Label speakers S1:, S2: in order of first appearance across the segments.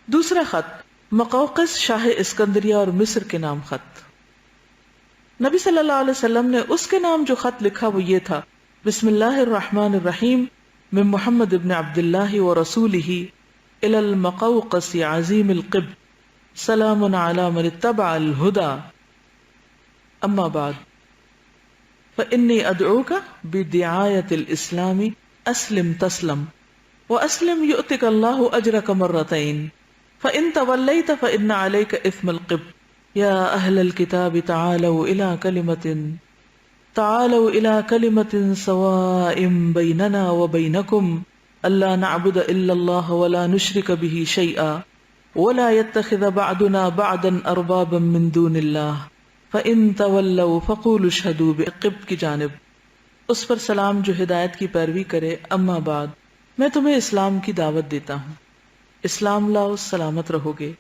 S1: دوسرا خط مقوقس شاہ اسکندریہ اور مصر کے نام خط. نبی صلی اللہ علیہ وسلم نے اس کے نام جو خط لکھا وہ یہ تھا: بسم اللہ الرحمن الرحیم من محمد ابن عبداللہ ورسولہ الی المقوقس عظیم القبط سلام علی من اتبع الہدی اما بعد فإنی ادعوک بدعایت الاسلام اسلم تسلم واسلم یؤتک اللہ اجرک مرتین فإن تولیت فإن علیک اثم القبط یا اہل الکتاب تعالوا الی کلمۃ سواء بیننا وبینکم الا نعبد الا اللہ ولا نشرک به شیئا ولا يتخذ بعضنا بعضا اربابا من دون اللہ فإن تولوا فقولوا اشہدوا بالقبط کی جانب. اس پر سلام جو ہدایت کی پیروی کرے. اما بعد میں تمہیں اسلام کی دعوت دیتا ہوں. اسلام لاؤ سلامت رہو گے.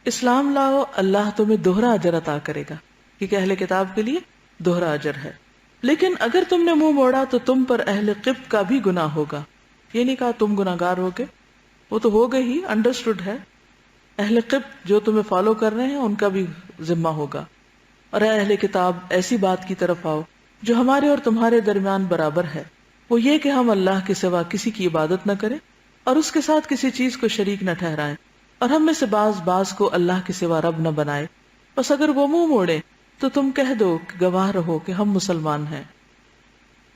S1: اسلام لاؤ اللہ تمہیں دوہرا اجر عطا کرے گا کیونکہ اہل کتاب کے لیے دوہرا اجر ہے. لیکن اگر تم نے منہ موڑا تو تم پر اہل قبط کا بھی گناہ ہوگا. یہ نہیں کہا تم گناہگار ہوگے، وہ تو ہو گئے ہی، انڈرسٹوڈ ہے. اہل قبط جو تمہیں فالو کر رہے ہیں ان کا بھی ذمہ ہوگا. اور اے اہل کتاب ایسی بات کی طرف آؤ جو ہمارے اور تمہارے درمیان برابر ہے، وہ یہ کہ ہم اللہ کے سوا کسی کی عبادت نہ کریں اور اس کے ساتھ کسی چیز کو شریک نہ ٹھہرائیں، اور ہم میں سے بعض کو اللہ کے سوا رب نہ بنائے. بس اگر وہ منہ موڑے تو تم کہہ دو کہ گواہ رہو کہ ہم مسلمان ہیں.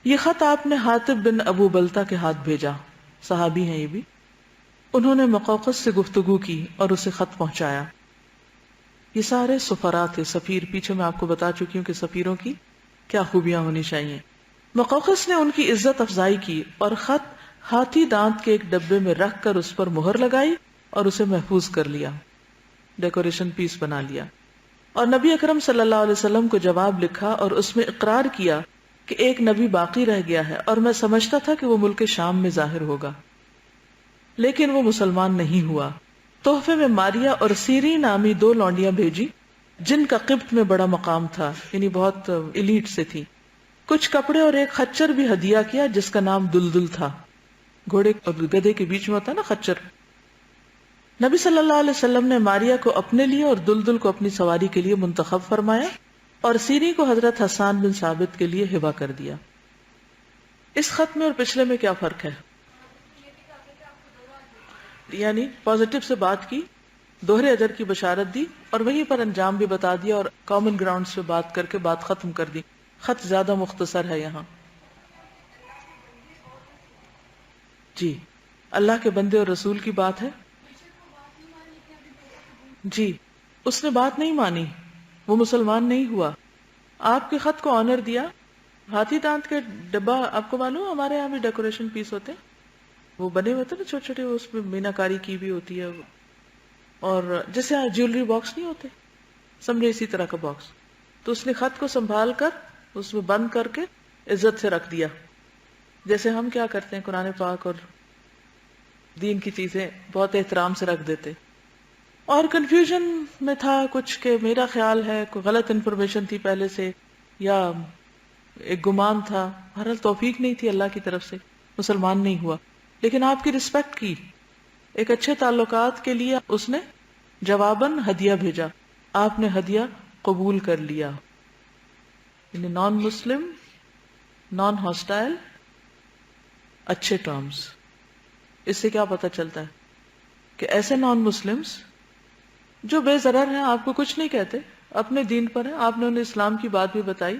S1: یہ خط آپ نے حاطب بن ابو بلتہ کے ہاتھ بھیجا. صحابی ہیں یہ بھی. انہوں نے مقوقس سے گفتگو کی اور اسے خط پہنچایا. یہ سارے سفراء تھے، سفیر. پیچھے میں آپ کو بتا چکی ہوں کہ سفیروں کی کیا خوبیاں ہونی چاہیے. مقوقس نے ان کی عزت افزائی کی اور خط ہاتھی دانت کے ایک ڈبے میں رکھ کر اس پر مہر لگائی اور اسے محفوظ کر لیا، ڈیکوریشن پیس بنا لیا. اور نبی اکرم صلی اللہ علیہ وسلم کو جواب لکھا اور اس میں اقرار کیا کہ ایک نبی باقی رہ گیا ہے اور میں سمجھتا تھا کہ وہ ملک شام میں ظاہر ہوگا، لیکن وہ مسلمان نہیں ہوا. تحفے میں ماریا اور سیری نامی 2 لونڈیاں بھیجی جن کا قبط میں بڑا مقام تھا، یعنی بہت ایلیٹ سے تھی. کچھ کپڑے اور ایک خچر بھی ہدیہ کیا جس کا نام دلدل تھا. گھوڑے اور گدھے کے بیچ میں ہوتا نا خچر. نبی صلی اللہ علیہ وسلم نے ماریا کو اپنے لیے اور دلدل کو اپنی سواری کے لیے منتخب فرمایا اور سیری کو حضرت حسان بن ثابت کے لیے ہبہ کر دیا. اس خط میں اور پچھلے میں کیا فرق ہے؟ یعنی پازیٹو سے بات کی، دوہرے اجر کی بشارت دی اور وہیں پر انجام بھی بتا دیا اور کامن گراؤنڈ سے بات کر کے بات ختم کر دی. خط زیادہ مختصر ہے یہاں. جی اللہ کے بندے اور رسول کی بات ہے. جی اس نے بات نہیں مانی، وہ مسلمان نہیں ہوا. آپ کے خط کو آنر دیا. ہاتھی دانت کے ڈبہ آپ کو معلوم، ہمارے یہاں بھی ڈیکوریشن پیس ہوتے ہیں، وہ بنے ہوتے نا چھوٹے چھوٹے، اس میں مینا کاری کی بھی ہوتی ہے. اور جیسے جیولری باکس نہیں ہوتے، سمجھے اسی طرح کا باکس. تو اس نے خط کو سنبھال کر اس میں بند کر کے عزت سے رکھ دیا، جیسے ہم کیا کرتے ہیں قرآن پاک اور دین کی چیزیں بہت احترام سے رکھ دیتے. اور کنفیوژن میں تھا کچھ کہ میرا خیال ہے کوئی غلط انفارمیشن تھی پہلے سے یا ایک گمان تھا. بہرحال توفیق نہیں تھی اللہ کی طرف سے، مسلمان نہیں ہوا. لیکن آپ کی رسپیکٹ کی، ایک اچھے تعلقات کے لیے اس نے جواباً ہدیہ بھیجا. آپ نے ہدیہ قبول کر لیا. یعنی نان مسلم، نان ہاسٹائل، اچھے ٹرمز. اس سے کیا پتہ چلتا ہے کہ ایسے نان مسلمز جو بے ضرر ہیں، آپ کو کچھ نہیں کہتے، اپنے دین پر ہیں، آپ نے انہیں اسلام کی بات بھی بتائی،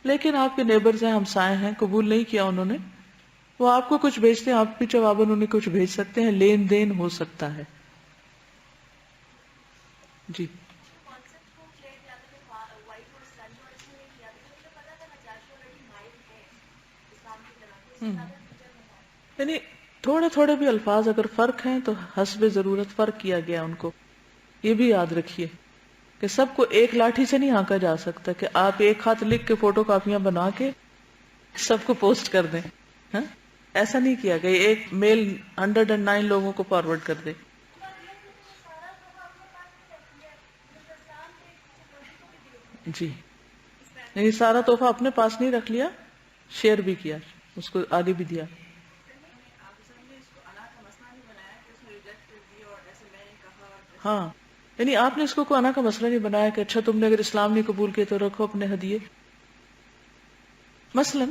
S1: لیکن آپ کے نیبرز ہیں، ہمسائے ہیں، قبول نہیں کیا انہوں نے. وہ آپ کو کچھ بھیجتے ہیں، آپ بھی جواباً انہیں کچھ بھیج سکتے ہیں، لین دین ہو سکتا ہے. جی یعنی تھوڑے تھوڑے بھی الفاظ اگر فرق ہیں تو حسب ضرورت فرق کیا گیا ان کو. یہ بھی یاد رکھیے کہ سب کو ایک لاٹھی سے نہیں ہانکا جا سکتا کہ آپ ایک خط لکھ کے فوٹو کاپیاں بنا کے سب کو پوسٹ کر دیں. ہاں ایسا نہیں کیا گیا ایک میل 109 لوگوں کو فارورڈ کر دے. جی نہیں، سارا تحفہ اپنے پاس نہیں رکھ لیا، شیئر بھی کیا، اس کو آگے بھی دیا. ہاں یعنی آپ نے اس کو کوئی انا کا مسئلہ نہیں بنایا کہ اچھا تم نے اگر اسلام نہیں قبول کیا تو رکھو اپنے ہدیے. مثلا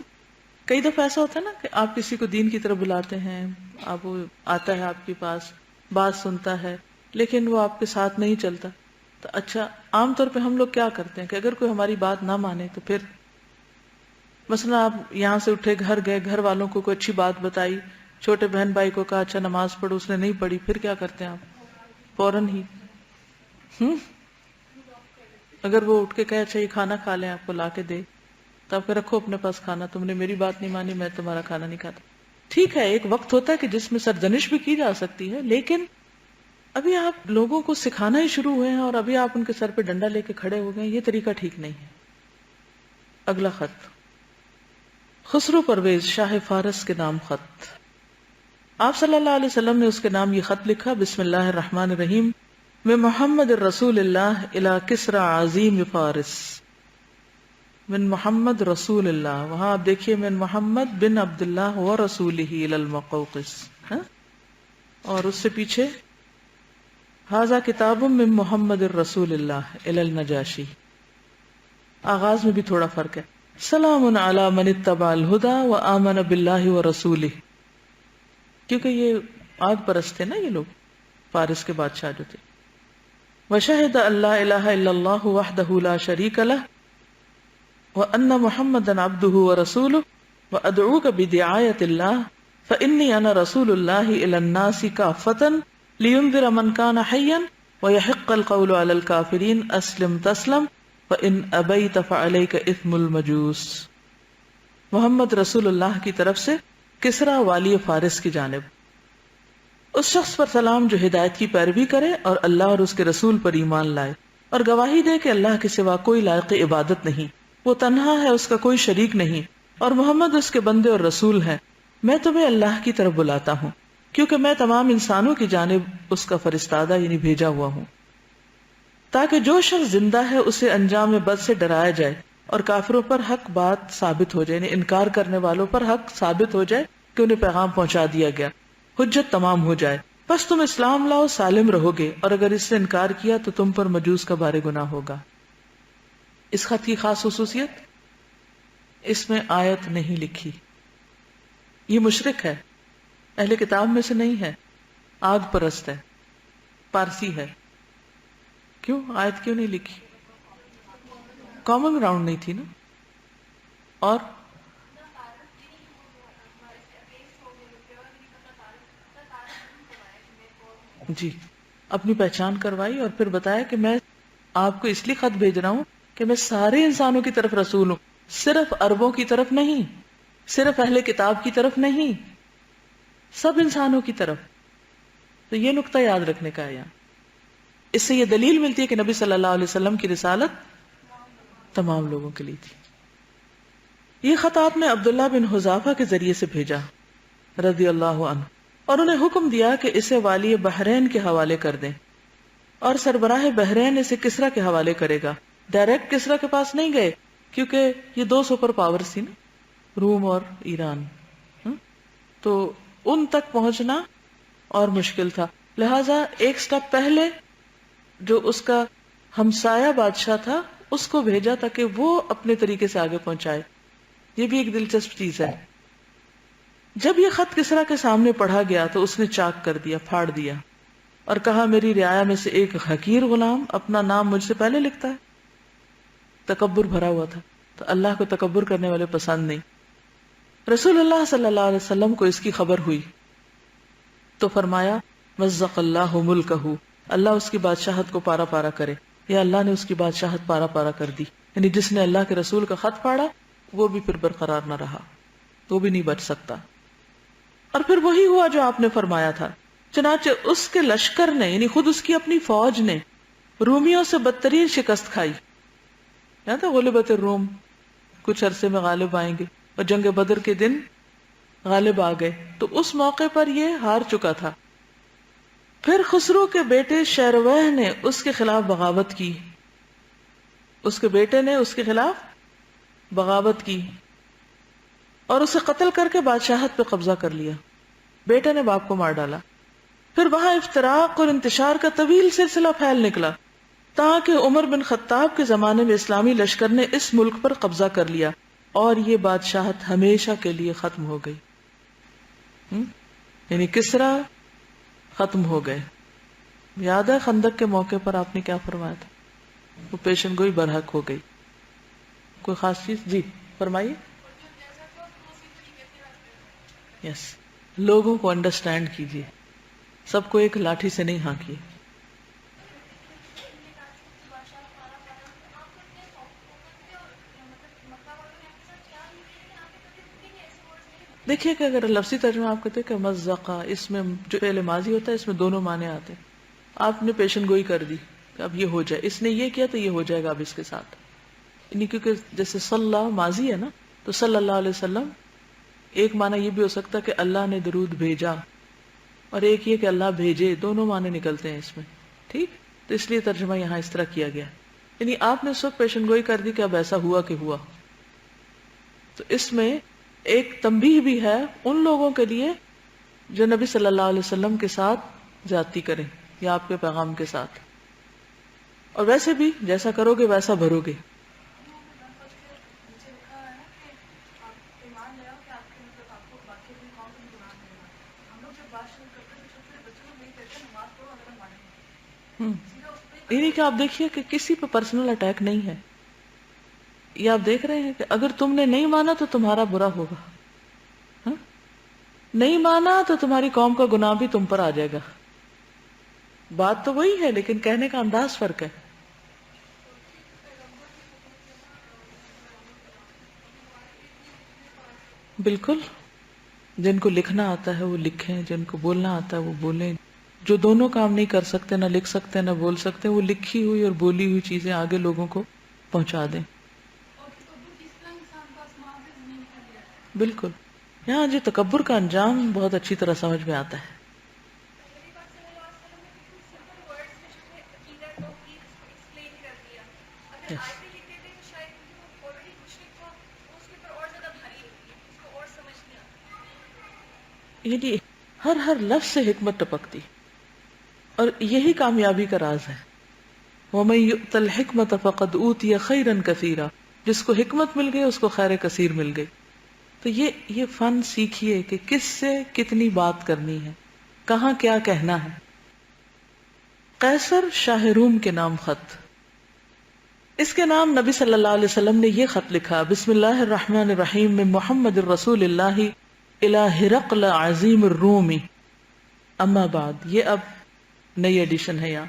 S1: کئی دفعہ ایسا ہوتا ہے نا کہ آپ کسی کو دین کی طرف بلاتے ہیں، آپ وہ آتا ہے آپ کے پاس، بات سنتا ہے، لیکن وہ آپ کے ساتھ نہیں چلتا. تو اچھا عام طور پہ ہم لوگ کیا کرتے ہیں کہ اگر کوئی ہماری بات نہ مانے تو پھر مثلا آپ یہاں سے اٹھے گھر گئے، گھر والوں کو کوئی اچھی بات بتائی، چھوٹے بہن بھائی کو کہا اچھا نماز پڑھو، اس نے نہیں پڑھی، پھر کیا کرتے ہیں آپ؟ فوراً ہی اگر وہ اٹھ کے کہے اچھا یہ کھانا کھا لیں، آپ کو لا کے دے، تو آپ کہ رکھو اپنے پاس کھانا، تم نے میری بات نہیں مانی، میں تمہارا کھانا نہیں کھاتا. ٹھیک ہے ایک وقت ہوتا ہے کہ جس میں سرزنش بھی کی جا سکتی ہے، لیکن ابھی آپ لوگوں کو سکھانا ہی شروع ہوئے ہیں اور ابھی آپ ان کے سر پہ ڈنڈا لے کے کھڑے ہو گئے، یہ طریقہ ٹھیک نہیں ہے. اگلا خط خسرو پرویز شاہ فارس کے نام خط. آپ صلی اللہ علیہ وسلم نے اس کے نام یہ خط لکھا: بسم اللہ الرحمن الرحیم، من محمد رسول اللہ الی کسری عظیم فارس. من محمد رسول اللہ، وہاں آپ دیکھیے من محمد بن عبداللہ و رسولہ الی المقوقس، اور اس سے پیچھے ھذا کتاب من محمد رسول اللہ الی النجاشی. آغاز میں بھی تھوڑا فرق ہے. سلام علی من اتبع الہدی و آمن باللہ و رسولہ، کیونکہ یہ آگ پرست تھے نا یہ لوگ، فارس کے بادشاہ جو تھے. وشہد ان لا الہ الا اللہ وحدہ لا شریک لہ وان محمدا عبدہ ورسولہ وادعوک بدعایۃ اللہ فانی انا رسول اللہ الی الناس کافۃ لینذر من کان حیا ویحق القول علی الکافرین اسلم تسلم وان ابیت فعلیک اثم المجوس. محمد رسول اللہ کی طرف سے کسریٰ والی فارس کی جانب، اس شخص پر سلام جو ہدایت کی پیروی کرے اور اللہ اور اس کے رسول پر ایمان لائے اور گواہی دے کہ اللہ کے سوا کوئی لائق عبادت نہیں، وہ تنہا ہے، اس کا کوئی شریک نہیں، اور محمد اس کے بندے اور رسول ہیں. میں تمہیں اللہ کی طرف بلاتا ہوں کیونکہ میں تمام انسانوں کی جانب اس کا فرستادہ یعنی بھیجا ہوا ہوں، تاکہ جو شخص زندہ ہے اسے انجام بد سے ڈرایا جائے اور کافروں پر حق بات ثابت ہو جائے، یعنی انکار کرنے والوں پر حق ثابت ہو جائے کہ انہیں پیغام پہنچا دیا گیا، حجت تمام ہو جائے. بس تم اسلام لاؤ سالم رہو گے، اور اگر اس سے انکار کیا تو تم پر مجوس کا بار گناہ ہوگا. اس خط کی خاص خصوصیت، اس میں آیت نہیں لکھی. یہ مشرک ہے، اہل کتاب میں سے نہیں ہے، آگ پرست ہے، پارسی ہے. کیوں آیت کیوں نہیں لکھی؟ کامن گراؤنڈ نہیں تھی نا. اور جی اپنی پہچان کروائی اور پھر بتایا کہ میں آپ کو اس لیے خط بھیج رہا ہوں کہ میں سارے انسانوں کی طرف رسول ہوں، صرف عربوں کی طرف نہیں، صرف اہل کتاب کی طرف نہیں، سب انسانوں کی طرف. تو یہ نقطہ یاد رکھنے کا ہے یہاں. اس سے یہ دلیل ملتی ہے کہ نبی صلی اللہ علیہ وسلم کی رسالت تمام لوگوں کے لیے تھی. یہ خط آپ نے عبداللہ بن حذافہ کے ذریعے سے بھیجا رضی اللہ عنہ، اور انہیں حکم دیا کہ اسے والی بحرین کے حوالے کر دیں، اور سربراہ بحرین اسے کسریٰ کے حوالے کرے گا. ڈائریکٹ کسریٰ کے پاس نہیں گئے کیونکہ یہ دو سپر پاورز تھی نا، روم اور ایران، تو ان تک پہنچنا اور مشکل تھا. لہذا ایک سٹیپ پہلے جو اس کا ہمسایہ بادشاہ تھا اس کو بھیجا تاکہ وہ اپنے طریقے سے آگے پہنچائے. یہ بھی ایک دلچسپ چیز ہے. جب یہ خط کسریٰ کے سامنے پڑھا گیا تو اس نے چاک کر دیا، پھاڑ دیا، اور کہا میری رعایا میں سے ایک حقیر غلام اپنا نام مجھ سے پہلے لکھتا ہے. تکبر بھرا ہوا تھا، تو اللہ کو تکبر کرنے والے پسند نہیں. رسول اللہ صلی اللہ علیہ وسلم کو اس کی خبر ہوئی تو فرمایا مزق اللہ ملکہ، اللہ اس کی بادشاہت کو پارا پارا کرے، یا اللہ نے اس کی بادشاہت پارا پارا کر دی. یعنی جس نے اللہ کے رسول کا خط پاڑا وہ بھی پھر برقرار نہ رہا، وہ بھی نہیں بچ سکتا. اور پھر وہی ہوا جو آپ نے فرمایا تھا. چنانچہ اس کے لشکر نے یعنی خود اس کی اپنی فوج نے رومیوں سے بدترین شکست کھائی. یاد ہے غلبت الروم، کچھ عرصے میں غالب آئیں گے، اور جنگ بدر کے دن غالب آ گئے. تو اس موقع پر یہ ہار چکا تھا. پھر خسرو کے بیٹے شیرویہ نے اس کے خلاف بغاوت کی، اس کے بیٹے نے اس کے خلاف بغاوت کی اور اسے قتل کر کے بادشاہت پہ قبضہ کر لیا. بیٹے نے باپ کو مار ڈالا. پھر وہاں افتراق اور انتشار کا طویل سلسلہ پھیل نکلا، تاکہ عمر بن خطاب کے زمانے میں اسلامی لشکر نے اس ملک پر قبضہ کر لیا اور یہ بادشاہت ہمیشہ کے لیے ختم ہو گئی۔ یعنی کسرا ختم ہو گئے۔ یاد ہے خندق کے موقع پر آپ نے کیا فرمایا تھا؟ وہ پیشن گوئی برحق ہو گئی۔ کوئی خاص چیز؟ جی فرمائیے۔ یس، لوگوں کو انڈرسٹینڈ کیجیے، سب کو ایک لاٹھی سے نہیں ہانکیے۔ دیکھیے کہ اگر لفظی ترجمہ آپ کہتے ہیں کہ مزقہ، اس میں جو فعل ماضی ہوتا ہے اس میں دونوں معنی آتے ہیں۔ آپ نے پیشن گوئی کر دی کہ اب یہ ہو جائے، اس نے یہ کیا تو یہ ہو جائے گا اب اس کے ساتھ، یعنی کیونکہ جیسے صلی ماضی ہے نا، تو صلی اللہ علیہ وسلم ایک معنی یہ بھی ہو سکتا ہے کہ اللہ نے درود بھیجا، اور ایک یہ کہ اللہ بھیجے، دونوں معنی نکلتے ہیں اس میں، ٹھیک؟ تو اس لیے ترجمہ یہاں اس طرح کیا گیا، یعنی آپ نے اس وقت پیشن گوئی کر دی کہ اب ایسا ہوا کہ ہوا۔ تو اس میں ایک تنبیہ بھی ہے ان لوگوں کے لیے جو نبی صلی اللہ علیہ وسلم کے ساتھ زیادتی کریں یا آپ کے پیغام کے ساتھ، اور ویسے بھی جیسا کرو گے ویسا بھرو گے۔ یعنی کہ آپ دیکھیے کہ کسی پہ پرسنل اٹیک نہیں ہے، یہ آپ دیکھ رہے ہیں کہ اگر تم نے نہیں مانا تو تمہارا برا ہوگا، ہاں؟ نہیں مانا تو تمہاری قوم کا گناہ بھی تم پر آ جائے گا۔ بات تو وہی ہے لیکن کہنے کا انداز فرق ہے۔ بالکل، جن کو لکھنا آتا ہے وہ لکھیں، جن کو بولنا آتا ہے وہ بولیں، جو دونوں کام نہیں کر سکتے، نہ لکھ سکتے نہ بول سکتے، وہ لکھی ہوئی اور بولی ہوئی چیزیں آگے لوگوں کو پہنچا دیں۔ بالکل، یہاں جو تکبر کا انجام بہت اچھی طرح سمجھ میں آتا ہے۔ Yes. یعنی ہر لفظ سے حکمت ٹپکتی، اور یہی کامیابی کا راز ہے۔ وَمَن يُؤْتَ الْحِكْمَةَ فَقَدْ أُوتِيَ خَيْرًا كَثِيرًا، جس کو حکمت مل گئی اس کو خیر کثیر مل گئی۔ تو یہ فن سیکھیے کہ کس سے کتنی بات کرنی ہے، کہاں کیا کہنا ہے۔ قیصر شاہ روم کے نام خط، اس کے نام نبی صلی اللہ علیہ وسلم نے یہ خط لکھا: بسم اللہ الرحمن الرحیم من محمد الرسول اللہ الی ہرقل عظیم الروم، اما بعد، یہ اب نئی ایڈیشن ہے یہاں۔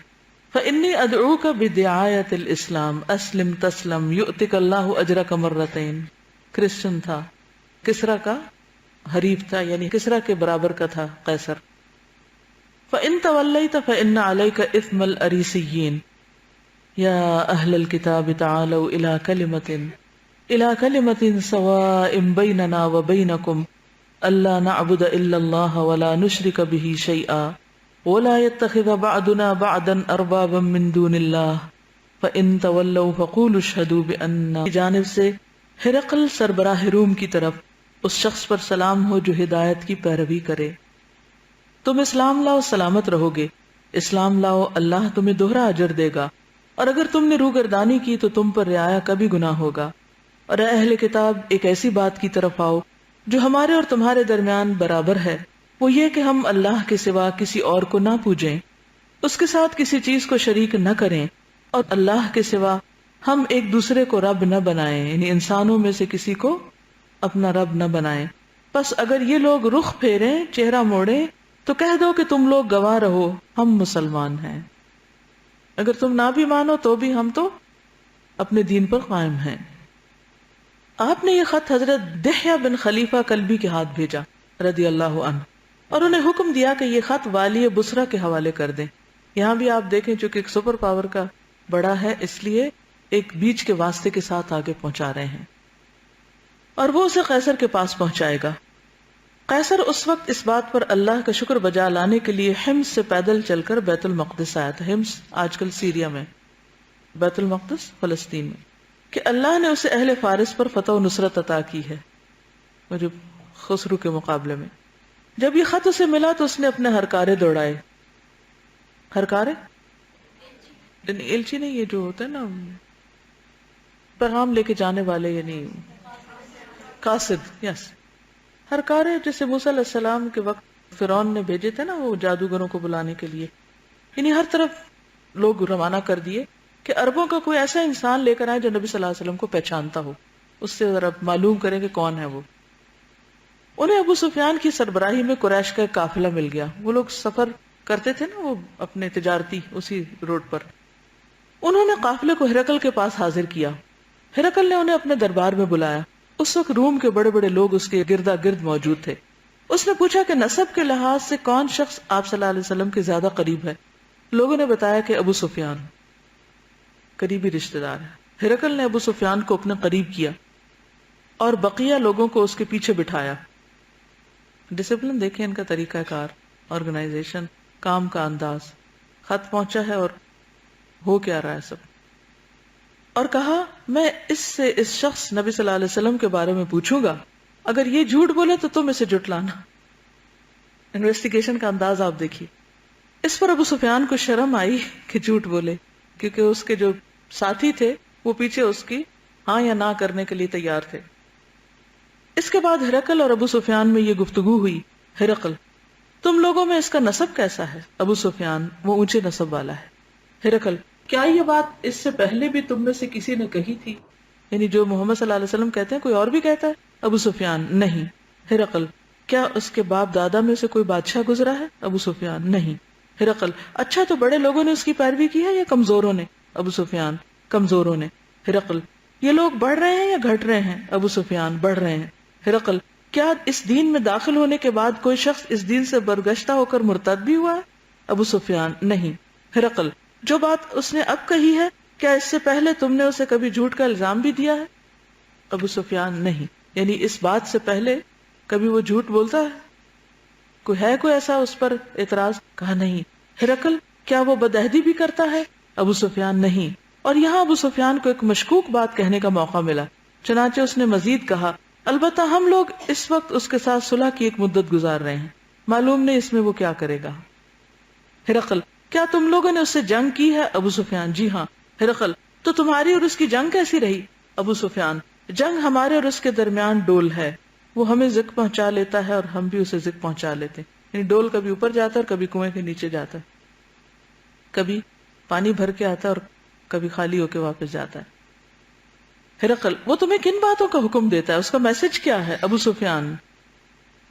S1: فإنی ادعوک بدعایت الاسلام اسلم تسلم یؤتک اللہ اجرک مرتین۔ کرسچن تھا، کسرا کا حریف تھا، یعنی کسرا کے برابر کا تھا قیصر۔ فإن تولیت فإن علیک اثم الأریسیین یا اہل الکتاب تعالوا الی کلمۃ سواء بیننا وبینکم الا نعبد الا اللہ ولا نشرک بہ شیئا ولا يتخذ بعضنا بعضا اربابا من دون اللہ فإن تولوا فقولوا اشہدوا بأننا۔ جانب سے ہرقل سربراہ روم کی طرف اس شخص پر سلام ہو جو ہدایت کی پیروی کرے۔ تم اسلام لاؤ سلامت رہو گے، اسلام لاؤ اللہ تمہیں دوہرا اجر دے گا، اور اگر تم نے روگردانی کی تو تم پر رعایا کا بھی گناہ ہوگا۔ اور اے اہل کتاب، ایک ایسی بات کی طرف آؤ جو ہمارے اور تمہارے درمیان برابر ہے، وہ یہ کہ ہم اللہ کے سوا کسی اور کو نہ پوجیں، اس کے ساتھ کسی چیز کو شریک نہ کریں، اور اللہ کے سوا ہم ایک دوسرے کو رب نہ بنائیں، یعنی انسانوں میں سے کسی کو اپنا رب نہ بنائیں۔ پس اگر یہ لوگ رخ پھیریں، چہرہ موڑیں، تو کہہ دو کہ تم لوگ گواہ رہو، ہم مسلمان ہیں۔ اگر تم نہ بھی مانو تو بھی ہم تو اپنے دین پر قائم ہیں۔ آپ نے یہ خط حضرت دحیہ بن خلیفہ کلبی کے ہاتھ بھیجا رضی اللہ عنہ، اور انہیں حکم دیا کہ یہ خط والی بصرہ کے حوالے کر دیں۔ یہاں بھی آپ دیکھیں چونکہ ایک سپر پاور کا بڑا ہے، اس لیے ایک بیچ کے واسطے کے ساتھ آگے پہنچا رہے ہیں، اور وہ اسے قیصر کے پاس پہنچائے گا۔ قیصر اس وقت اس بات پر اللہ کا شکر بجا لانے کے لیے حمص سے پیدل چل کر بیت المقدس آیا تھا۔ حمص آج کل سیریا میں، بیت المقدس فلسطین میں، کہ اللہ نے اسے اہل فارس پر فتح و نصرت عطا کی ہے، خسرو کے مقابلے میں۔ جب یہ خط اسے ملا تو اس نے اپنے ہر کارے دوڑائے، ہرکارے ایلچی نہیں، یہ جو ہوتا ہے نا پیغام لے کے جانے والے، یعنی قاصد، یس. ہرکارے جیسے موسیٰ علیہ السلام کے وقت فرعون نے بھیجے تھے نا وہ جادوگروں کو بلانے کے لیے، یعنی ہر طرف لوگ روانہ کر دیے کہ عربوں کا کوئی ایسا انسان لے کر آئے جو نبی صلی اللہ علیہ وسلم کو پہچانتا ہو، اس سے ذرا معلوم کریں کہ کون ہے وہ. انہیں ابو سفیان کی سربراہی میں قریش کا ایک قافلہ مل گیا. وہ لوگ سفر کرتے تھے نا وہ اپنے تجارتی اسی روڈ پر. انہوں نے قافلے کو ہرقل کے پاس حاضر کیا. ہرقل نے انہیں اپنے دربار میں بلایا. اس وقت روم کے بڑے بڑے لوگ اس کے گردا گرد موجود تھے. اس نے پوچھا کہ نسب کے لحاظ سے کون شخص آپ صلی اللہ علیہ وسلم کے زیادہ قریب ہے. لوگوں نے بتایا کہ ابو سفیان قریبی رشتہ دار ہے. ہرقل نے ابو سفیان کو اپنے قریب کیا اور بقیہ لوگوں کو اس کے پیچھے بٹھایا. ڈسپلن دیکھیں ان کا طریقہ کار، آرگنائزیشن، کام کا انداز. خط پہنچا ہے اور ہو کیا رہا ہے سب. اور کہا میں اس سے اس شخص نبی صلی اللہ علیہ وسلم کے بارے میں پوچھوں گا، اگر یہ جھوٹ بولے تو تم اسے جھٹلانا. انویسٹیگیشن کا انداز آپ دیکھیے. اس پر ابو سفیان کو شرم آئی کہ جھوٹ بولے، کیونکہ اس کے جو ساتھی تھے وہ پیچھے اس کی ہاں یا نہ کرنے کے لیے تیار تھے. اس کے بعد ہرقل اور ابو سفیان میں یہ گفتگو ہوئی. ہرقل تم لوگوں میں اس کا نسب کیسا ہے؟ ابو سفیان وہ اونچے نسب والا ہے. ہرقل کیا یہ بات اس سے پہلے بھی تم میں سے کسی نے کہی تھی؟ یعنی جو محمد صلی اللہ علیہ وسلم کہتے ہیں کوئی اور بھی کہتا ہے؟ ابو سفیان نہیں. ہرقل کیا اس کے باپ دادا میں سے کوئی بادشاہ گزرا ہے؟ ابو سفیان نہیں. ہرقل اچھا تو بڑے لوگوں نے اس کی پیروی کی ہے یا کمزوروں نے؟ ابو سفیان کمزوروں نے. ہرقل یہ لوگ بڑھ رہے ہیں یا گھٹ رہے ہیں؟ ابو سفیان بڑھ رہے ہیں. ہرقل کیا اس دین میں داخل ہونے کے بعد کوئی شخص اس دین سے برگشتہ ہو کر مرتد بھی ہوا ہے؟ ابو سفیان نہیں. ہرقل جو بات اس نے اب کہی ہے کیا اس سے پہلے تم نے اسے کبھی جھوٹ کا الزام بھی دیا ہے؟ ابو سفیان نہیں. یعنی اس بات سے پہلے کبھی وہ جھوٹ بولتا ہے؟ کوئی ایسا اس پر اعتراض؟ کہا نہیں. ہرقل کیا وہ بدعہدی بھی کرتا ہے؟ ابو سفیان نہیں. اور یہاں ابو سفیان کو ایک مشکوک بات کہنے کا موقع ملا، چنانچہ اس نے مزید کہا البتہ ہم لوگ اس وقت اس کے ساتھ صلح کی ایک مدت گزار رہے ہیں، معلوم نہیں اس میں وہ کیا کرے گا. ہرقل کیا تم لوگوں نے اس سے جنگ کی ہے؟ ابو سفیان جی ہاں. ہرقل تو تمہاری اور اس کی جنگ کیسی رہی؟ ابو سفیان جنگ ہمارے اور اس کے درمیان ڈول ہے، وہ ہمیں زک پہنچا لیتا ہے اور ہم بھی اسے زک پہنچا لیتے ہیں. یعنی ڈول کبھی اوپر جاتا ہے اور کبھی کنویں کے نیچے جاتا ہے، کبھی پانی بھر کے آتا ہے اور کبھی خالی ہو کے واپس جاتا ہے. ہرقل وہ تمہیں کن باتوں کا حکم دیتا ہے؟ اس کا میسج کیا ہے؟ ابو سفیان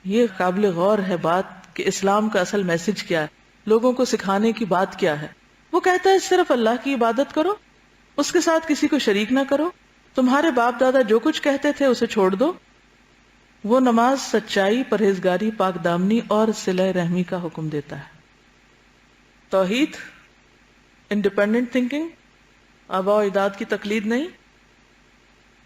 S1: یہ قابل غور ہے بات کہ اسلام کا اصل میسج کیا ہے، لوگوں کو سکھانے کی بات کیا ہے. وہ کہتا ہے صرف اللہ کی عبادت کرو، اس کے ساتھ کسی کو شریک نہ کرو، تمہارے باپ دادا جو کچھ کہتے تھے اسے چھوڑ دو. وہ نماز، سچائی، پرہیزگاری، پاک دامنی اور صلہ رحمی کا حکم دیتا ہے. توحید، انڈیپینڈنٹ تھنکنگ، آباء و اجداد کی تقلید نہیں،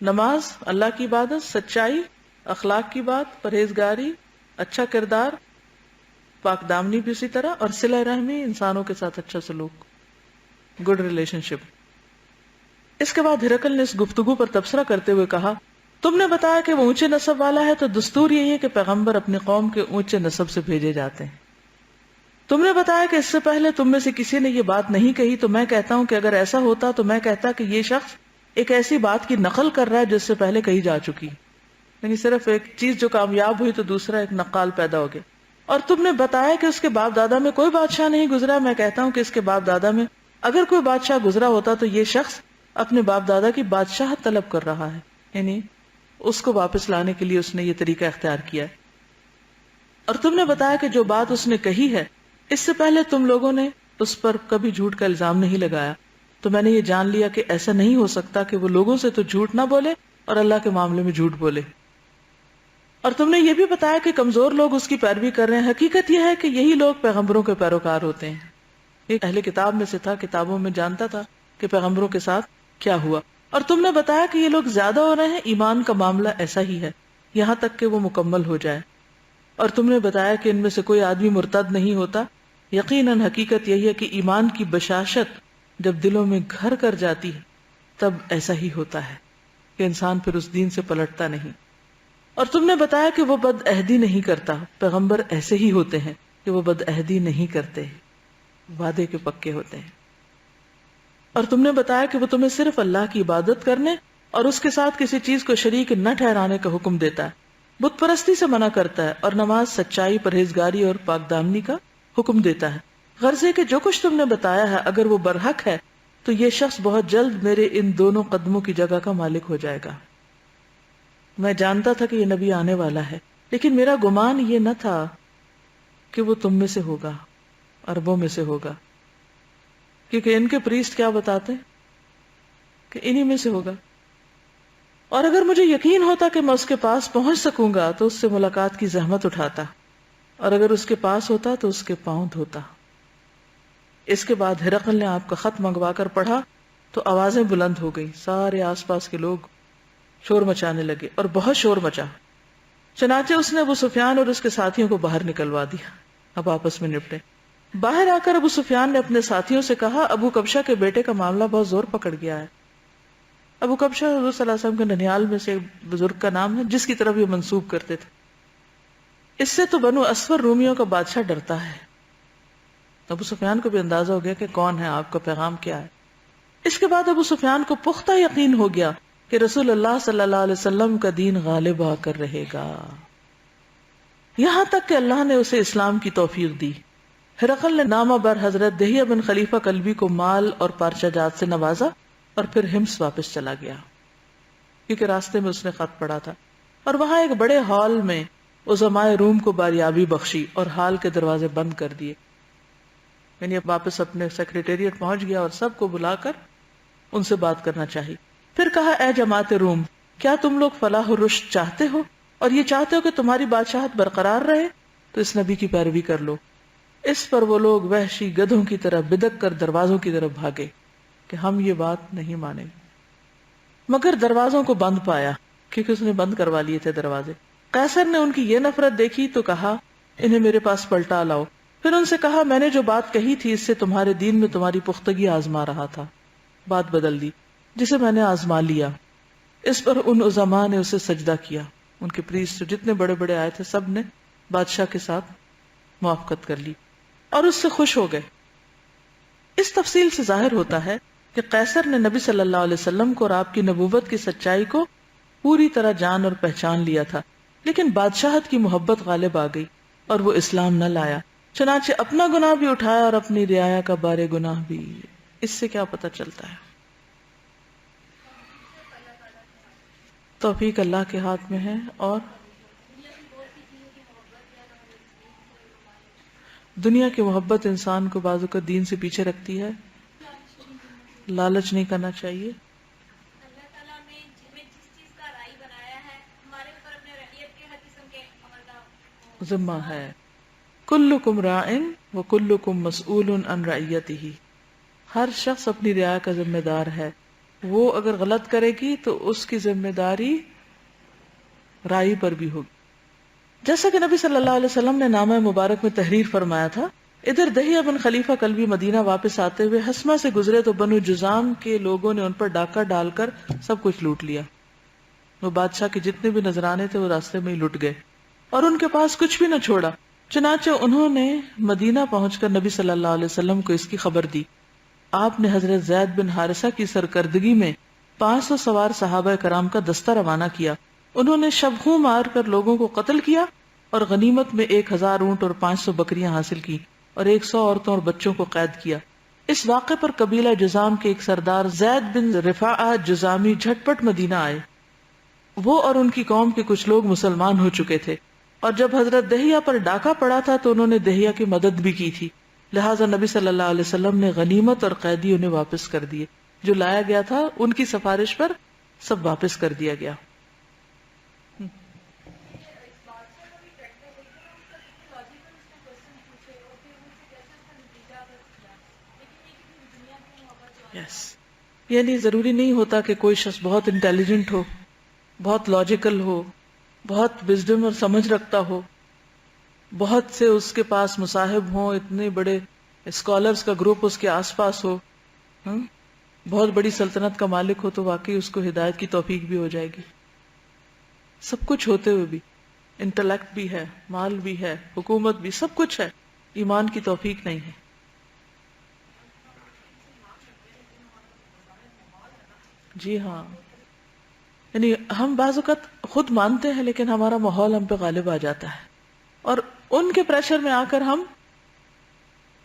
S1: نماز، اللہ کی عبادت، سچائی، اخلاق کی بات، پرہیزگاری، اچھا کردار، پاک دامنی بھی اسی طرح، اور صلہ رحمی، انسانوں کے ساتھ اچھا سلوک، گڈ ریلیشن شپ. اس کے بعد ہرقل نے اس گفتگو پر تبصرہ کرتے ہوئے کہا تم نے بتایا کہ وہ اونچے نسب والا ہے، تو دستور یہی ہے کہ پیغمبر اپنی قوم کے اونچے نسب سے بھیجے جاتے ہیں. تم نے بتایا کہ اس سے پہلے تم میں سے کسی نے یہ بات نہیں کہی، تو میں کہتا ہوں کہ اگر ایسا ہوتا تو میں کہتا کہ یہ شخص ایک ایسی بات کی نقل کر رہا ہے جس سے پہلے کہی جا چکی. یعنی صرف ایک چیز جو کامیاب ہوئی تو دوسرا ایک نقال پیدا ہو گیا. اور تم نے بتایا کہ اس کے باپ دادا میں کوئی بادشاہ نہیں گزرا، میں کہتا ہوں کہ اس کے باپ دادا میں اگر کوئی بادشاہ گزرا ہوتا تو یہ شخص اپنے باپ دادا کی بادشاہت طلب کر رہا ہے، یعنی اس کو واپس لانے کے لیے اس نے یہ طریقہ اختیار کیا ہے. اور تم نے بتایا کہ جو بات اس نے کہی ہے اس سے پہلے تم لوگوں نے اس پر کبھی جھوٹ کا الزام نہیں لگایا، تو میں نے یہ جان لیا کہ ایسا نہیں ہو سکتا کہ وہ لوگوں سے تو جھوٹ نہ بولے اور اللہ کے معاملے میں جھوٹ بولے. اور تم نے یہ بھی بتایا کہ کمزور لوگ اس کی پیروی کر رہے ہیں. حقیقت یہ ہے کہ یہی لوگ پیغمبروں کے پیروکار ہوتے ہیں. ایک اہل کتاب میں سے تھا، کتابوں میں جانتا تھا کہ پیغمبروں کے ساتھ کیا ہوا. اور تم نے بتایا کہ یہ لوگ زیادہ ہو رہے ہیں، ایمان کا معاملہ ایسا ہی ہے یہاں تک کہ وہ مکمل ہو جائے. اور تم نے بتایا کہ ان میں سے کوئی آدمی مرتد نہیں ہوتا. یقیناً حقیقت یہی ہے کہ ایمان کی بشاشت جب دلوں میں گھر کر جاتی ہے تب ایسا ہی ہوتا ہے کہ انسان پھر اس دین سے پلٹتا نہیں. اور تم نے بتایا کہ وہ بد عہدی نہیں کرتا. پیغمبر ایسے ہی ہوتے ہیں کہ وہ بد عہدی نہیں کرتے. وعدے کے پکے ہوتے ہیں. اور تم نے بتایا کہ وہ تمہیں صرف اللہ کی عبادت کرنے اور اس کے ساتھ کسی چیز کو شریک نہ ٹھہرانے کا حکم دیتا ہے، بت پرستی سے منع کرتا ہے، اور نماز، سچائی، پرہیزگاری اور پاک دامنی کا حکم دیتا ہے. غرض ہے کہ جو کچھ تم نے بتایا ہے اگر وہ برحق ہے تو یہ شخص بہت جلد میرے ان دونوں قدموں کی جگہ کا مالک ہو جائے گا. میں جانتا تھا کہ یہ نبی آنے والا ہے، لیکن میرا گمان یہ نہ تھا کہ وہ تم میں سے ہوگا، عربوں میں سے ہوگا، کیونکہ ان کے پریسٹ کیا بتاتے کہ انہی میں سے ہوگا. اور اگر مجھے یقین ہوتا کہ میں اس کے پاس پہنچ سکوں گا تو اس سے ملاقات کی زحمت اٹھاتا، اور اگر اس کے پاس ہوتا تو اس کے پاؤں دھوتا. اس کے بعد ہرقل نے آپ کا خط منگوا کر پڑھا تو آوازیں بلند ہو گئی، سارے آس پاس کے لوگ شور مچانے لگے اور بہت شور مچا. چنانچہ اس نے ابو سفیان اور اس کے ساتھیوں کو باہر نکلوا دیا، اب آپس میں نپٹے. باہر آ کر ابو سفیان نے اپنے ساتھیوں سے کہا ابو کبشہ کے بیٹے کا معاملہ بہت زور پکڑ گیا ہے. ابو کبشہ حضور صلی اللہ علیہ وسلم کے ننیال میں سے ایک بزرگ کا نام ہے جس کی طرف یہ منسوب کرتے تھے. اس سے تو بنو اسفر رومیوں کا بادشاہ ڈرتا ہے. ابو سفیان کو بھی اندازہ ہو گیا کہ کون ہے، آپ کا پیغام کیا ہے. اس کے بعد ابو سفیان کو پختہ یقین ہو گیا کہ رسول اللہ صلی اللہ علیہ وسلم کا دین غالب آ کر رہے گا، یہاں تک کہ اللہ نے اسے اسلام کی توفیق دی. ہرقل نے نامہ بر حضرت دہیہ بن خلیفہ کلبی کو مال اور پارچہ جات سے نوازا اور پھر ہمس واپس چلا گیا، کیونکہ راستے میں اس نے خط پڑھا تھا. اور وہاں ایک بڑے ہال میں عظماء روم کو باریابی بخشی اور ہال کے دروازے بند کر دیے. یعنی اب واپس اپنے سیکریٹریٹ پہنچ گیا اور سب کو بلا کر ان سے بات کرنا چاہیے. پھر کہا اے جماعت روم، کیا تم لوگ فلاح و رشد چاہتے ہو اور یہ چاہتے ہو کہ تمہاری بادشاہت برقرار رہے تو اس نبی کی پیروی کر لو. اس پر وہ لوگ وحشی گدھوں کی طرح بدک کر دروازوں کی طرف بھاگے کہ ہم یہ بات نہیں مانیں گے، مگر دروازوں کو بند پایا کیونکہ اس نے بند کروا لیے تھے دروازے. قیصر نے ان کی یہ نفرت دیکھی تو کہا انہیں میرے پاس پلٹا لاؤ. پھر ان سے کہا میں نے جو بات کہی تھی اس سے تمہارے دین میں تمہاری پختگی آزما رہا تھا، بات بدل دی جسے میں نے آزما لیا. اس پر ان عظماء نے اسے سجدہ کیا. ان کے پریسٹ جتنے بڑے بڑے آئے تھے سب نے بادشاہ کے ساتھ موافقت کر لی اور اس سے خوش ہو گئے. اس تفصیل سے ظاہر ہوتا ہے کہ قیصر نے نبی صلی اللہ علیہ وسلم کو اور آپ کی نبوت کی سچائی کو پوری طرح جان اور پہچان لیا تھا، لیکن بادشاہت کی محبت غالب آ گئی اور وہ اسلام نہ لایا. چنانچہ اپنا گناہ بھی اٹھایا اور اپنی رعایا کا بارے گناہ بھی. اس سے کیا پتہ چلتا ہے؟ توفیق اللہ کے ہاتھ میں ہے. اور دنیا کی محبت انسان کو بعض اوقات دین سے پیچھے رکھتی ہے. لالچ نہیں کرنا چاہیے.
S2: اللہ تعالیٰ نے ہمیں جس چیز کا رائی بنایا ہے ہمارے اوپر اپنے رعیت کے ہر قسم کے عمل کا
S1: ذمہ ہے. کلکم راعٍ وکلکم مسئول عن رعیتہ. ہر شخص اپنی رعایا کا ذمہ دار ہے. وہ اگر غلط کرے گی تو اس کی ذمہ داری رائی پر بھی ہوگی. جیسا کہ نبی صلی اللہ علیہ وسلم نے نامہ مبارک میں تحریر فرمایا تھا. ادھر دہیہ بن خلیفہ کلبی مدینہ واپس آتے ہوئے حسمہ سے گزرے تو بنو جزام کے لوگوں نے ان پر ڈاکہ ڈال کر سب کچھ لوٹ لیا. وہ بادشاہ کے جتنے بھی نذرانے تھے وہ راستے میں ہی لٹ گئے اور ان کے پاس کچھ بھی نہ چھوڑا. چنانچہ انہوں نے مدینہ پہنچ کر نبی صلی اللہ علیہ وسلم کو اس کی خبر دی. آپ نے حضرت زید بن حارثہ کی سرکردگی میں 500 سوار صحابہ کرام کا دستہ روانہ کیا. انہوں نے شبخوں مار کر لوگوں کو قتل کیا اور غنیمت میں 1000 اونٹ اور 500 بکریاں حاصل کی اور 100 عورتوں اور بچوں کو قید کیا. اس واقعے پر قبیلہ جزام کے ایک سردار زید بن رفاعہ جزامی جھٹپٹ مدینہ آئے. وہ اور ان کی قوم کے کچھ لوگ مسلمان ہو چکے تھے اور جب حضرت دہیہ پر ڈاکہ پڑا تھا تو انہوں نے دہیہ کی مدد بھی کی تھی. لہٰذا نبی صلی اللہ علیہ وسلم نے غنیمت اور قیدی انہیں واپس کر دیے. جو لایا گیا تھا ان کی سفارش پر سب واپس کر دیا گیا. یعنی ضروری نہیں ہوتا کہ کوئی شخص بہت انٹیلیجنٹ ہو، بہت لاجیکل ہو، بہت وزڈم اور سمجھ رکھتا ہو، بہت سے اس کے پاس مصاحب ہوں، اتنے بڑے اسکالرز کا گروپ اس کے آس پاس ہو، بہت بڑی سلطنت کا مالک ہو تو واقعی اس کو ہدایت کی توفیق بھی ہو جائے گی. سب کچھ ہوتے ہوئے بھی، انٹلیکٹ بھی ہے، مال بھی ہے، حکومت بھی، سب کچھ ہے، ایمان کی توفیق نہیں ہے. جی ہاں، یعنی ہم بعض اوقات خود مانتے ہیں لیکن ہمارا ماحول ہم پہ غالب آ جاتا ہے، اور ان کے پریشر میں آ کر ہم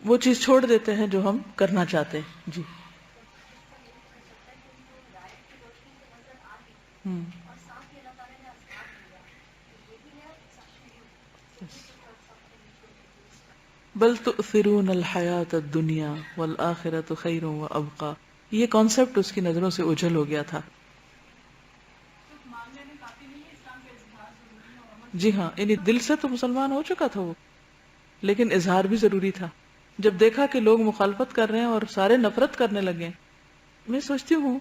S1: وہ چیز چھوڑ دیتے ہیں جو ہم کرنا چاہتے ہیں. جی ہوں. بل تؤثرون الحیات الدنیا والآخرۃ خیر وابقی، یہ کانسیپٹ اس کی نظروں سے اوجھل ہو گیا تھا. جی ہاں، یعنی دل سے تو مسلمان ہو چکا تھا وہ، لیکن اظہار بھی ضروری تھا. جب دیکھا کہ لوگ مخالفت کر رہے ہیں اور سارے نفرت کرنے لگے، میں سوچتی ہوں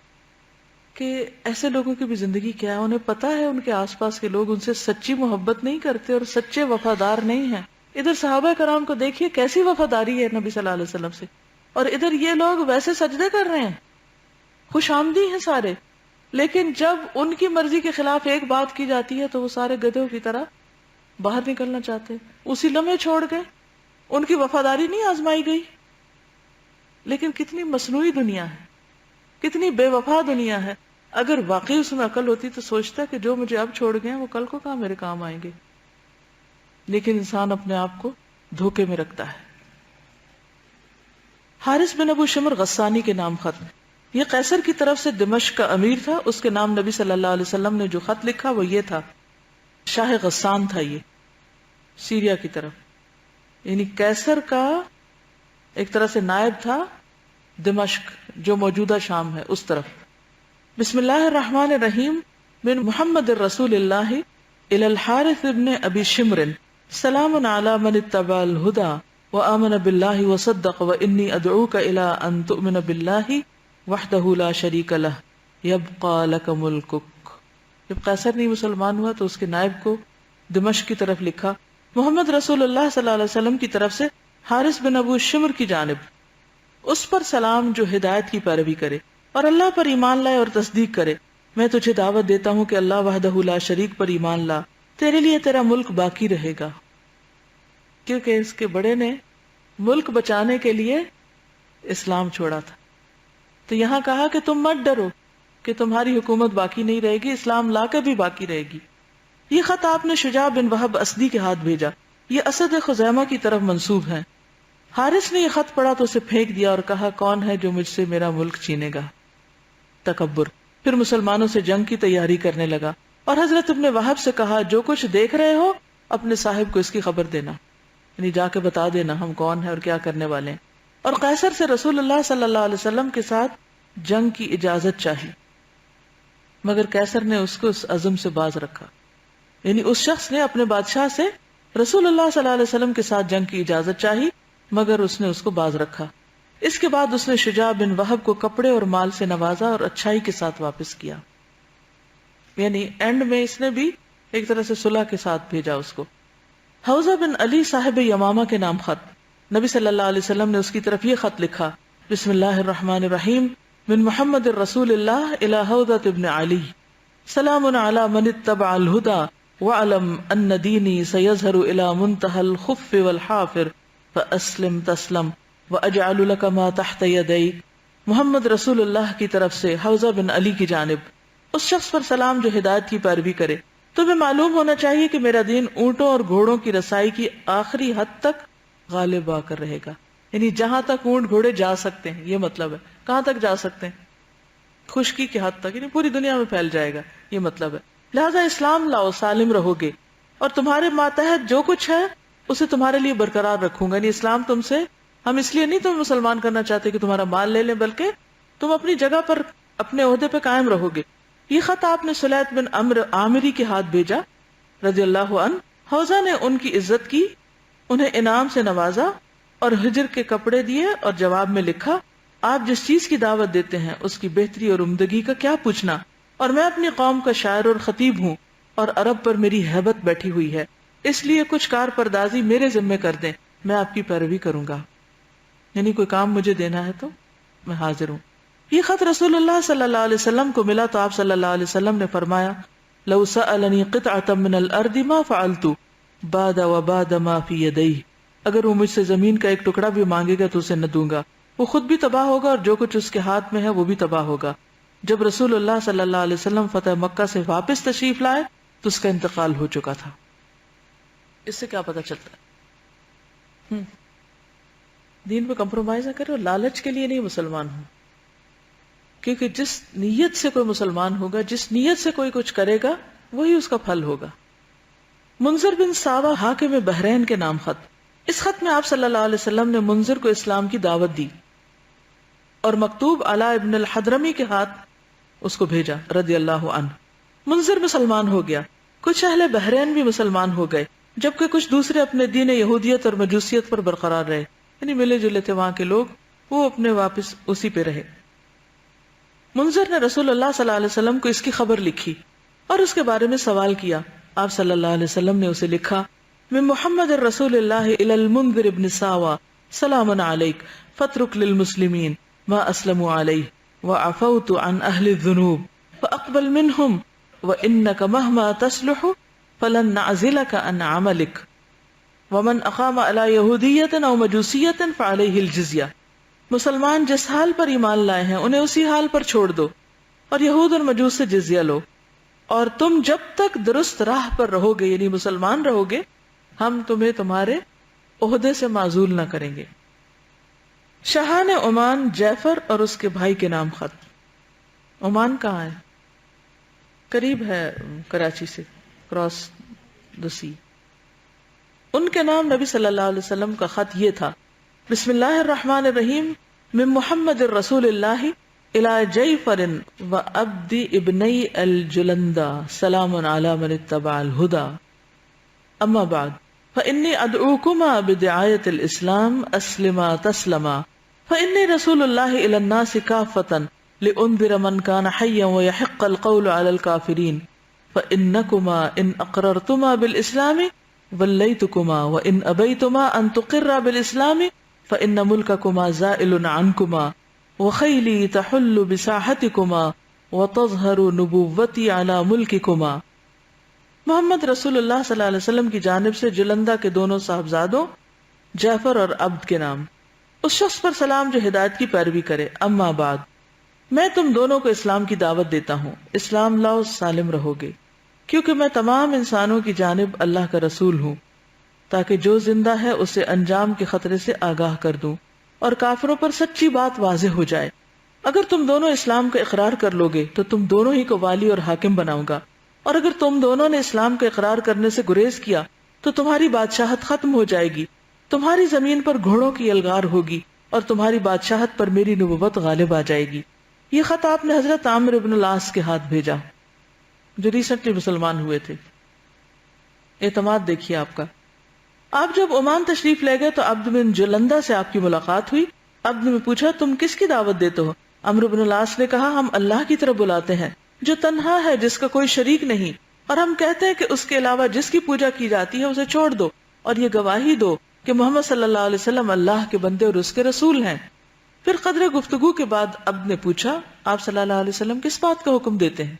S1: کہ ایسے لوگوں کی بھی زندگی کیا ہے. انہیں پتا ہے ان کے آس پاس کے لوگ ان سے سچی محبت نہیں کرتے اور سچے وفادار نہیں ہیں. ادھر صحابہ کرام کو دیکھیے کیسی وفاداری ہے نبی صلی اللہ علیہ وسلم سے، اور ادھر یہ لوگ ویسے سجدے کر رہے ہیں، خوش آمدی ہیں سارے، لیکن جب ان کی مرضی کے خلاف ایک بات کی جاتی ہے تو وہ سارے گدھوں کی طرح باہر نکلنا چاہتے، اسی لمحے چھوڑ گئے. ان کی وفاداری نہیں آزمائی گئی. لیکن کتنی مصنوعی دنیا ہے، کتنی بے وفا دنیا ہے. اگر واقعی اس میں عقل ہوتی تو سوچتا کہ جو مجھے اب چھوڑ گئے وہ کل کو کہاں میرے کام آئیں گے. لیکن انسان اپنے آپ کو دھوکے میں رکھتا ہے. حارث بن ابو شمر غسانی کے نام خط، یہ قیصر کی طرف سے دمشق کا امیر تھا. اس کے نام نبی صلی اللہ علیہ وسلم نے جو خط لکھا وہ یہ تھا، شاہ غسان تھا یہ، سیریا کی طرف، یعنی قیصر کا ایک طرح سے نائب تھا دمشق جو موجودہ شام ہے اس طرف. بسم اللہ الرحمن الرحیم، من محمد الرسول اللہ الی الحارث ابن ابی شمر، سلام علی من اتبع الہدی وآمن باللہ وصدق وانی ادعوک الی ان تؤمن باللہ وحدہ لا شریک لہ یبقى لک ملکک. جب قیصر نہیں مسلمان ہوا تو اس کے نائب کو دمشق کی طرف لکھا، محمد رسول اللہ صلی اللہ علیہ وسلم کی طرف سے حارث بن ابو شمر کی جانب، اس پر سلام جو ہدایت کی پیروی کرے اور اللہ پر ایمان لائے اور تصدیق کرے. میں تجھے دعوت دیتا ہوں کہ اللہ وحدہ لا شریک پر ایمان لا، تیرے لیے تیرا ملک باقی رہے گا. کیونکہ اس کے بڑے نے ملک بچانے کے لیے اسلام چھوڑا تھا. تو یہاں کہا کہ تم مت ڈرو کہ تمہاری حکومت باقی نہیں رہے گی، اسلام لا کے بھی باقی رہے گی. یہ خط آپ نے شجاع بن وہب اسدی کے ہاتھ بھیجا، یہ اسد خزیمہ کی طرف منسوب ہے. حارث نے یہ خط پڑھا تو اسے پھینک دیا اور کہا کون ہے جو مجھ سے میرا ملک چھینے گا. تکبر. پھر مسلمانوں سے جنگ کی تیاری کرنے لگا اور حضرت ابن وہب سے کہا جو کچھ دیکھ رہے ہو اپنے صاحب کو اس کی خبر دینا، یعنی جا کے بتا دینا ہم کون ہیں اور کیا کرنے والے ہیں. اور قیصر سے رسول اللہ صلی اللہ علیہ وسلم کے ساتھ جنگ کی اجازت چاہی، مگر قیصر نے اس کو اس عزم سے باز رکھا. یعنی اس شخص نے اپنے بادشاہ سے رسول اللہ صلی اللہ علیہ وسلم کے ساتھ جنگ کی اجازت چاہی مگر اس نے اس کو باز رکھا. اس کے بعد اس نے شجاع بن وہب کو کپڑے اور مال سے نوازا اور اچھائی کے ساتھ واپس کیا. یعنی اینڈ میں اس نے بھی ایک طرح سے صلح کے ساتھ بھیجا اس کو. حوزہ بن علی صاحب یمامہ کے نام خط، نبی صلی اللہ علیہ وسلم نے اس کی طرف یہ خط لکھا، بسم اللہ الرحمن الرحیم، من محمد الرسول اللہ الی حوزہ بن علی، سلام علی من اتبع الہدی وعلم ان دینی سیظہر الی منتہى الخف والحافر فاسلم تسلم واجعل لک ما تحت یدیک. محمد رسول اللہ کی طرف سے حوزہ بن علی کی جانب، اس شخص پر سلام جو ہدایت کی پیروی کرے. تمہیں معلوم ہونا چاہیے کہ میرا دین اونٹوں اور گھوڑوں کی رسائی کی آخری حد تک غالب آ کر رہے گا. یعنی جہاں تک اونٹ گھوڑے جا سکتے ہیں، یہ مطلب ہے. کہاں تک جا سکتے ہیں؟ خشکی کی حد تک، یعنی پوری دنیا میں پھیل جائے گا، یہ مطلب ہے. لہذا اسلام لاؤ، سالم رہو گے، اور تمہارے ماتحت جو کچھ ہے اسے تمہارے لیے برقرار رکھوں گا. یعنی اسلام تم سے، ہم اس لیے نہیں تمہیں مسلمان کرنا چاہتے کہ تمہارا مال لے لیں، بلکہ تم اپنی جگہ پر اپنے عہدے پہ قائم رہو گے. یہ خط آپ نے سلیط بن عمرو عامری کے ہاتھ بھیجا رضی اللہ عنہ. حوزہ نے ان کی عزت کی، انہیں انعام سے نوازا اور ہجر کے کپڑے دیے، اور جواب میں لکھا آپ جس چیز کی دعوت دیتے ہیں اس کی بہتری اور عمدگی کا کیا پوچھنا، اور میں اپنی قوم کا شاعر اور خطیب ہوں اور عرب پر میری ہیبت بیٹھی ہوئی ہے، اس لیے کچھ کار پردازی میرے ذمہ کر دیں، میں آپ کی پیروی کروں گا. یعنی کوئی کام مجھے دینا ہے تو میں حاضر ہوں. یہ خط رسول اللہ صلی اللہ علیہ وسلم کو ملا تو آپ صلی اللہ علیہ وسلم نے فرمایا لو سألنی قطعة من الارض ما فعلت بعد وبعد ما فی یدیہ، اگر وہ مجھ سے زمین کا ایک ٹکڑا بھی مانگے گا تو اسے نہ دوں گا، وہ خود بھی تباہ ہوگا اور جو کچھ اس کے ہاتھ میں ہے وہ بھی تباہ ہوگا. جب رسول اللہ صلی اللہ علیہ وسلم فتح مکہ سے واپس تشریف لائے تو اس کا انتقال ہو چکا تھا. اس سے کیا پتہ چلتا ہے؟ دین پہ کمپرومائز نہ کرے اور لالچ کے لیے نہیں مسلمان ہوں، کیونکہ جس نیت سے کوئی مسلمان ہوگا، جس نیت سے کوئی کچھ کرے گا، وہی اس کا پھل ہوگا. منذر بن ساوا حاکم بحرین کے نام خط. اس خط میں آپ صلی اللہ علیہ وسلم نے منذر کو اسلام کی دعوت دی اور مکتوب علاء ابن الحضرمی کے ہاتھ اس کو بھیجا رضی اللہ عنہ. منذر مسلمان ہو گیا، کچھ اہل بحرین بھی مسلمان ہو گئے، جبکہ کچھ دوسرے اپنے دین یہودیت اور مجوسیت پر برقرار رہے، یعنی ملے جلے تھے وہاں کے لوگ، وہ اپنے واپس اسی پہ رہے. منذر نے رسول اللہ صلی اللہ علیہ وسلم کو اس کی خبر لکھی اور اس کے بارے میں سوال کیا. آپ صلی اللہ علیہ وسلم نے اسے لکھا: من محمد الرسول اللہ الی المنذر ابن ساوا سلام علیک فترک للمسلمین ما اسلموا علیہ وعفوت عن اہل الذنوب فاقبل منہم وانک مہما تصلح فلن نعزلک عن عملک ومن اقام علی یہودیت او مجوسیت فعلیہ الجزیہ. مسلمان جس حال پر ایمان لائے ہیں انہیں اسی حال پر چھوڑ دو اور یہود اور مجوس سے جزیہ لو، اور تم جب تک درست راہ پر رہو گے یعنی مسلمان رہو گے ہم تمہیں تمہارے عہدے سے معزول نہ کریں گے. شاہان عمان جعفر اور اس کے بھائی کے نام خط. عمان کہاں ہے؟ قریب ہے کراچی سے، کراس دی سی. ان کے نام نبی صلی اللہ علیہ وسلم کا خط یہ تھا: بسم اللہ الرحمن الرحیم من محمد الرسول اللہ الى جعفر و عبد ابنی الجلندہ سلام علی من اتبع الہدی اما بعد فإنی ادعوکما بدعایت الاسلام اسلما تسلما فإنی رسول اللہ الی الناس کافتا لأنذر من کان حیا ویحق القول علی الکافرین فإنکما ان اقررتما بالاسلام ولیتکما وان ابیتما ان تقرا بالاسلام فإن ملککما زائل عنکما وخیلی تحل بساحتکما وتظہر نبوتی علی ملککما. محمد رسول اللہ صلی اللہ علیہ وسلم کی جانب سے جلندہ کے دونوں صاحبزادوں جعفر اور عبد کے نام، اس شخص پر سلام جو ہدایت کی پیروی کرے. اما بعد، میں تم دونوں کو اسلام کی دعوت دیتا ہوں، اسلام لاؤ سالم رہو گے، کیونکہ میں تمام انسانوں کی جانب اللہ کا رسول ہوں، تاکہ جو زندہ ہے اسے انجام کے خطرے سے آگاہ کر دوں اور کافروں پر سچی بات واضح ہو جائے. اگر تم دونوں اسلام کا اقرار کر لو گے تو تم دونوں ہی کو والی اور حاکم بناؤں گا، اور اگر تم دونوں نے اسلام کا اقرار کرنے سے گریز کیا تو تمہاری بادشاہت ختم ہو جائے گی، تمہاری زمین پر گھوڑوں کی یلغار ہوگی اور تمہاری بادشاہت پر میری نبوت غالب آ جائے گی. یہ خط آپ نے حضرت عامر بن العاص کے ہاتھ بھیجا جو ریسنٹلی مسلمان ہوئے تھے. اعتماد دیکھیے آپ کا. آپ جب عمان تشریف لے گئے تو عبد بن جلندہ سے آپ کی ملاقات ہوئی. عبد نے پوچھا تم کس کی دعوت دیتے ہو؟ عمرو بن العاص نے کہا ہم اللہ کی طرف بلاتے ہیں جو تنہا ہے، جس کا کوئی شریک نہیں، اور ہم کہتے ہیں کہ اس کے علاوہ جس کی پوجا کی جاتی ہے اسے چھوڑ دو اور یہ گواہی دو کہ محمد صلی اللہ علیہ وسلم اللہ کے بندے اور اس کے رسول ہیں. پھر قدر گفتگو کے بعد عبد نے پوچھا آپ صلی اللہ علیہ وسلم کس بات کا حکم دیتے ہیں؟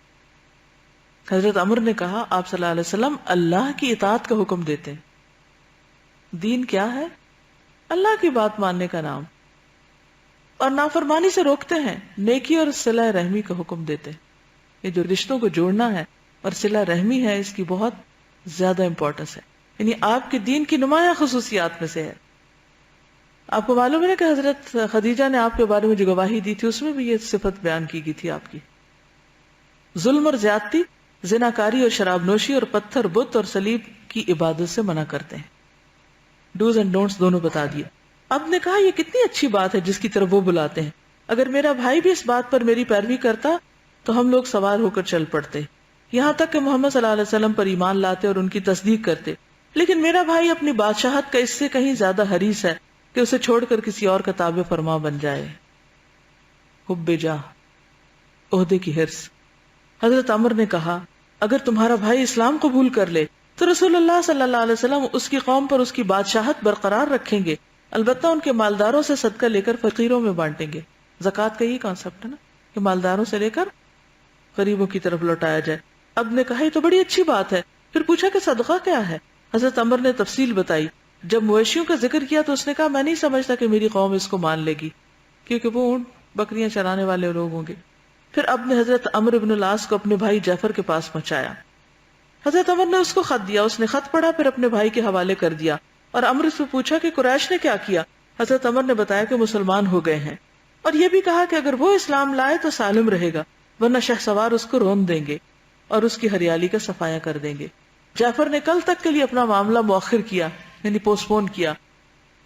S1: حضرت عمر نے کہا آپ صلی اللہ علیہ وسلم اللہ کی اطاعت کا حکم دیتے ہیں. دین کیا ہے؟ اللہ کی بات ماننے کا نام، اور نافرمانی سے روکتے ہیں، نیکی اور صلہ رحمی کا حکم دیتے ہیں. یہ جو رشتوں کو جوڑنا ہے اور صلہ رحمی ہے اس کی بہت زیادہ امپورٹنس ہے، یعنی آپ کے دین کی نمایاں خصوصیات میں سے ہے. آپ کو معلوم ہے کہ حضرت خدیجہ نے آپ کے بارے میں جو گواہی دی تھی اس میں بھی یہ صفت بیان کی گئی تھی آپ کی. ظلم اور زیادتی، زناکاری اور شراب نوشی اور پتھر بت اور صلیب کی عبادت سے منع کرتے ہیں. ڈوز اینڈ ڈونٹس دونوں بتا دیے. اب نے کہا یہ کتنی اچھی بات ہے جس کی طرف وہ بلاتے ہیں. اگر میرا بھائی بھی اس بات پر میری پیروی کرتا تو ہم لوگ سوار ہو کر چل پڑتے، یہاں تک کہ محمد صلی اللہ علیہ وسلم پر ایمان لاتے اور ان کی تصدیق کرتے. لیکن میرا بھائی اپنی بادشاہت کا اس سے کہیں زیادہ حریص ہے کہ اسے چھوڑ کر کسی اور کا تابع فرما بن جائے. حب جاہ، عہدے کی حرص. حضرت عمر نے کہا اگر تمہارا بھائی اسلام قبول کر لے تو رسول اللہ صلی اللہ علیہ وسلم اس کی قوم پر اس کی بادشاہت برقرار رکھیں گے، البتہ ان کے مالداروں سے صدقہ لے کر فقیروں میں بانٹیں گے. زکوٰۃ کا یہ کانسیپٹ ہے نا کہ مالداروں سے لے کر غریبوں کی طرف لوٹایا جائے. اب نے کہا یہ تو بڑی اچھی بات ہے. پھر پوچھا کہ صدقہ کیا ہے؟ حضرت عمر نے تفصیل بتائی. جب مویشیوں کا ذکر کیا تو اس نے کہا میں نہیں سمجھتا کہ میری قوم اس کو مان لے گی، کیونکہ وہ اونٹ بکریاں چرانے والے لوگ ہوں گے. پھر اب نے حضرت عمرو بن العاص کو اپنے بھائی جعفر کے پاس پہنچایا. حضرت عمر نے اس کو خط دیا، اس نے خط پڑھا، پھر اپنے بھائی کے حوالے کر دیا اور عمرو سے پوچھا کہ قریش نے کیا کیا. حضرت عمر نے بتایا کہ مسلمان ہو گئے ہیں، اور یہ بھی کہا کہ اگر وہ اسلام لائے تو سالم رہے گا، ورنہ شہسوار اس کو رون دیں گے اور اس کی ہریالی کا صفایا کر دیں گے. جعفر نے کل تک کے لیے اپنا معاملہ مؤخر کیا، یعنی پوسٹ پون کیا.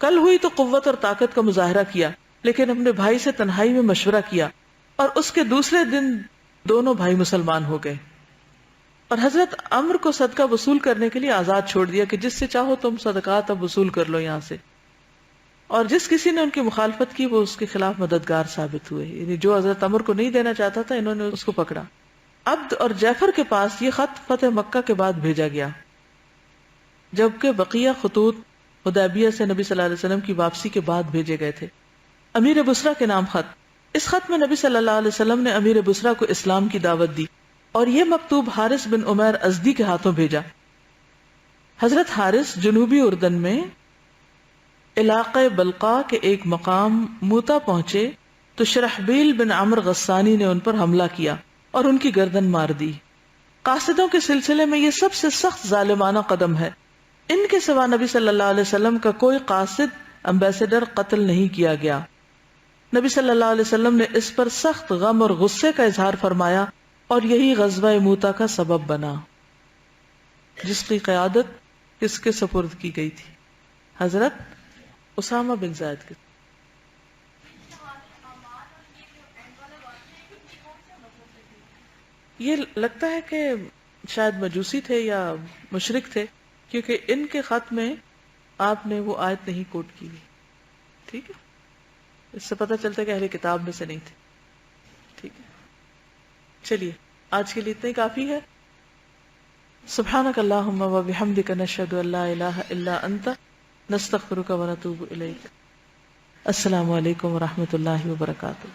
S1: کل ہوئی تو قوت اور طاقت کا مظاہرہ کیا، لیکن اپنے بھائی سے تنہائی میں مشورہ کیا، اور اس کے دوسرے دن دونوں بھائی مسلمان ہو گئے. اور حضرت عمر کو صدقہ وصول کرنے کے لیے آزاد چھوڑ دیا کہ جس سے چاہو تم صدقات اب وصول کر لو یہاں سے. اور جس کسی نے ان کی مخالفت کی وہ اس کے خلاف مددگار ثابت ہوئے، یعنی جو حضرت عمر کو نہیں دینا چاہتا تھا انہوں نے اس کو پکڑا. عبد اور جعفر کے پاس یہ خط فتح مکہ کے بعد بھیجا گیا، جبکہ بقیہ خطوط حدیبیہ سے نبی صلی اللہ علیہ وسلم کی واپسی کے بعد بھیجے گئے تھے. امیر بصرہ کے نام خط. اس خط میں نبی صلی اللہ علیہ وسلم نے امیر بصرہ کو اسلام کی دعوت دی، اور یہ مکتوب حارث بن عمیر ازدی کے ہاتھوں بھیجا. حضرت حارث جنوبی اردن میں علاقہ بلقا کے ایک مقام موتا پہنچے تو شرحبیل بن عمرو غسانی نے ان پر حملہ کیا اور ان کی گردن مار دی. قاصدوں کے سلسلے میں یہ سب سے سخت ظالمانہ قدم ہے. ان کے سوا نبی صلی اللہ علیہ وسلم کا کوئی قاصد امبیسڈر قتل نہیں کیا گیا. نبی صلی اللہ علیہ وسلم نے اس پر سخت غم اور غصے کا اظہار فرمایا، اور یہی غزوہ موتا کا سبب بنا، جس کی قیادت کس کے سپرد کی گئی تھی؟ حضرت اسامہ بن زید کے. یہ لگتا ہے کہ شاید مجوسی تھے یا مشرک تھے، کیونکہ ان کے خط میں آپ نے وہ آیت نہیں کوٹ کی ہوئی. ٹھیک ہے، اس سے پتہ چلتا ہے کہ اہل کتاب میں سے نہیں تھے. ٹھیک ہے، چلیے آج کے لیے اتنا ہی کافی ہے. سبحانک اللہم و بحمدک نشہد ان لا الہ الا انت نستغفرک و نتوب الیک. السلام علیکم و رحمۃ اللہ وبرکاتہ.